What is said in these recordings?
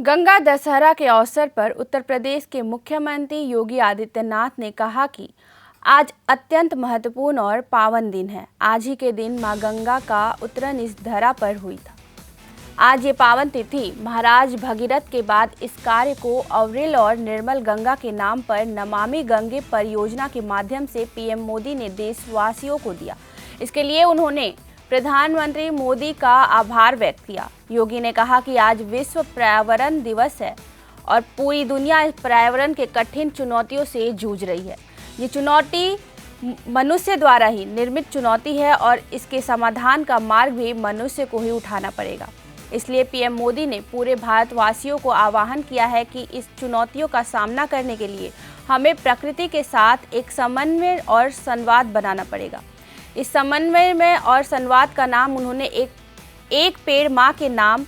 गंगा दशहरा के अवसर पर उत्तर प्रदेश के मुख्यमंत्री योगी आदित्यनाथ ने कहा कि आज अत्यंत महत्वपूर्ण और पावन दिन है। आज ही के दिन मां गंगा का उतरन इस धरा पर हुई था। आज ये पावन तिथि महाराज भगीरथ के बाद इस कार्य को अविरल और निर्मल गंगा के नाम पर नमामि गंगे परियोजना के माध्यम से पीएम मोदी ने देशवासियों को दिया। इसके लिए उन्होंने प्रधानमंत्री मोदी का आभार व्यक्त किया। योगी ने कहा कि आज विश्व पर्यावरण दिवस है और पूरी दुनिया इस पर्यावरण के कठिन चुनौतियों से जूझ रही है। ये चुनौती मनुष्य द्वारा ही निर्मित चुनौती है और इसके समाधान का मार्ग भी मनुष्य को ही उठाना पड़ेगा। इसलिए पीएम मोदी ने पूरे भारतवासियों को आह्वान किया है कि इस चुनौतियों का सामना करने के लिए हमें प्रकृति के साथ एक समन्वय और संवाद बनाना पड़ेगा। इस समन्वय में और संवाद का नाम उन्होंने एक पेड़ माँ के नाम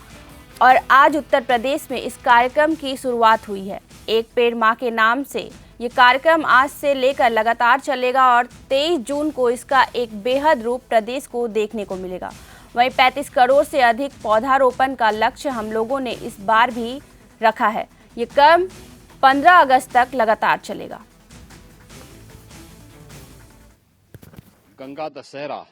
और आज उत्तर प्रदेश में इस कार्यक्रम की शुरुआत हुई है। एक पेड़ माँ के नाम से ये कार्यक्रम आज से लेकर लगातार चलेगा और 23 जून को इसका एक बेहद रूप प्रदेश को देखने को मिलेगा। वहीं 35 करोड़ से अधिक पौधारोपण का लक्ष्य हम लोगों ने इस बार भी रखा है। ये क्रम 15 अगस्त तक लगातार चलेगा। गंगा दशहरा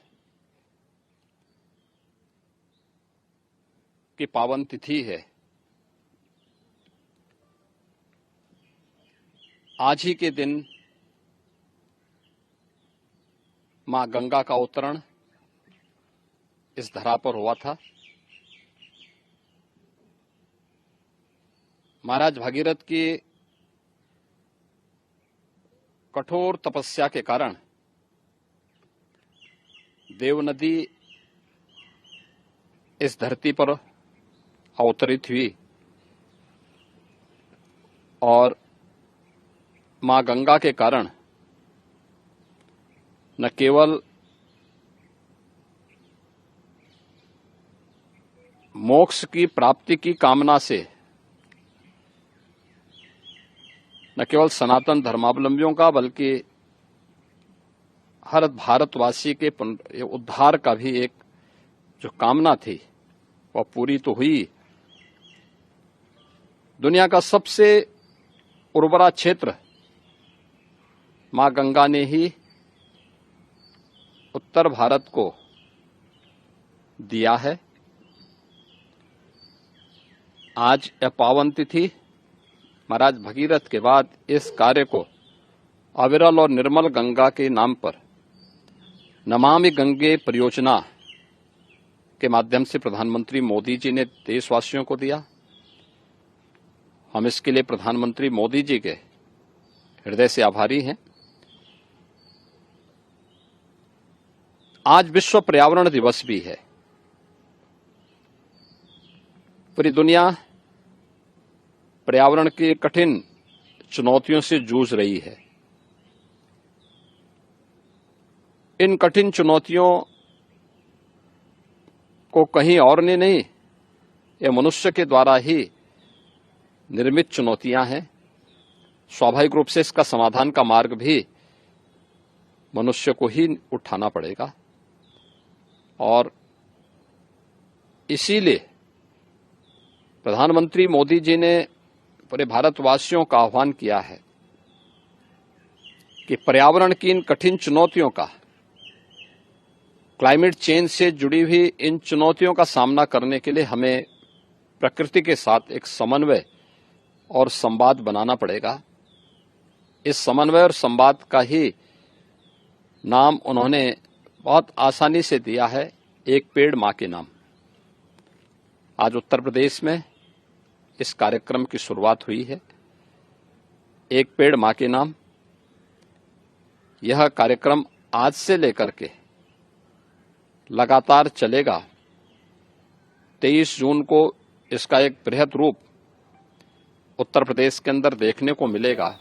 की पावन तिथि है। आज ही के दिन मां गंगा का अवतरण इस धरा पर हुआ था। महाराज भगीरथ की कठोर तपस्या के कारण देव नदी इस धरती पर अवतरित हुई और मां गंगा के कारण न केवल मोक्ष की प्राप्ति की कामना से न केवल सनातन धर्मावलंबियों का बल्कि हर भारतवासी के उद्धार का भी एक जो कामना थी वह पूरी तो हुई। दुनिया का सबसे उर्वरा क्षेत्र मां गंगा ने ही उत्तर भारत को दिया है। आज यह पावन तिथि महाराज भगीरथ के बाद इस कार्य को अविरल और निर्मल गंगा के नाम पर नमामि गंगे परियोजना के माध्यम से प्रधानमंत्री मोदी जी ने देशवासियों को दिया। हम इसके लिए प्रधानमंत्री मोदी जी के हृदय से आभारी हैं। आज विश्व पर्यावरण दिवस भी है। पूरी दुनिया पर्यावरण की कठिन चुनौतियों से जूझ रही है। इन कठिन चुनौतियों को कहीं और ने नहीं, ये मनुष्य के द्वारा ही निर्मित चुनौतियां हैं। स्वाभाविक रूप से इसका समाधान का मार्ग भी मनुष्य को ही उठाना पड़ेगा और इसीलिए प्रधानमंत्री मोदी जी ने पूरे भारतवासियों का आह्वान किया है कि पर्यावरण की इन कठिन चुनौतियों का, क्लाइमेट चेंज से जुड़ी हुई इन चुनौतियों का सामना करने के लिए हमें प्रकृति के साथ एक समन्वय और संवाद बनाना पड़ेगा। इस समन्वय और संवाद का ही नाम उन्होंने बहुत आसानी से दिया है, एक पेड़ मां के नाम। आज उत्तर प्रदेश में इस कार्यक्रम की शुरुआत हुई है, एक पेड़ मां के नाम। यह कार्यक्रम आज से लेकर के लगातार चलेगा। 23 जून को इसका एक बृहद रूप उत्तर प्रदेश के अंदर देखने को मिलेगा।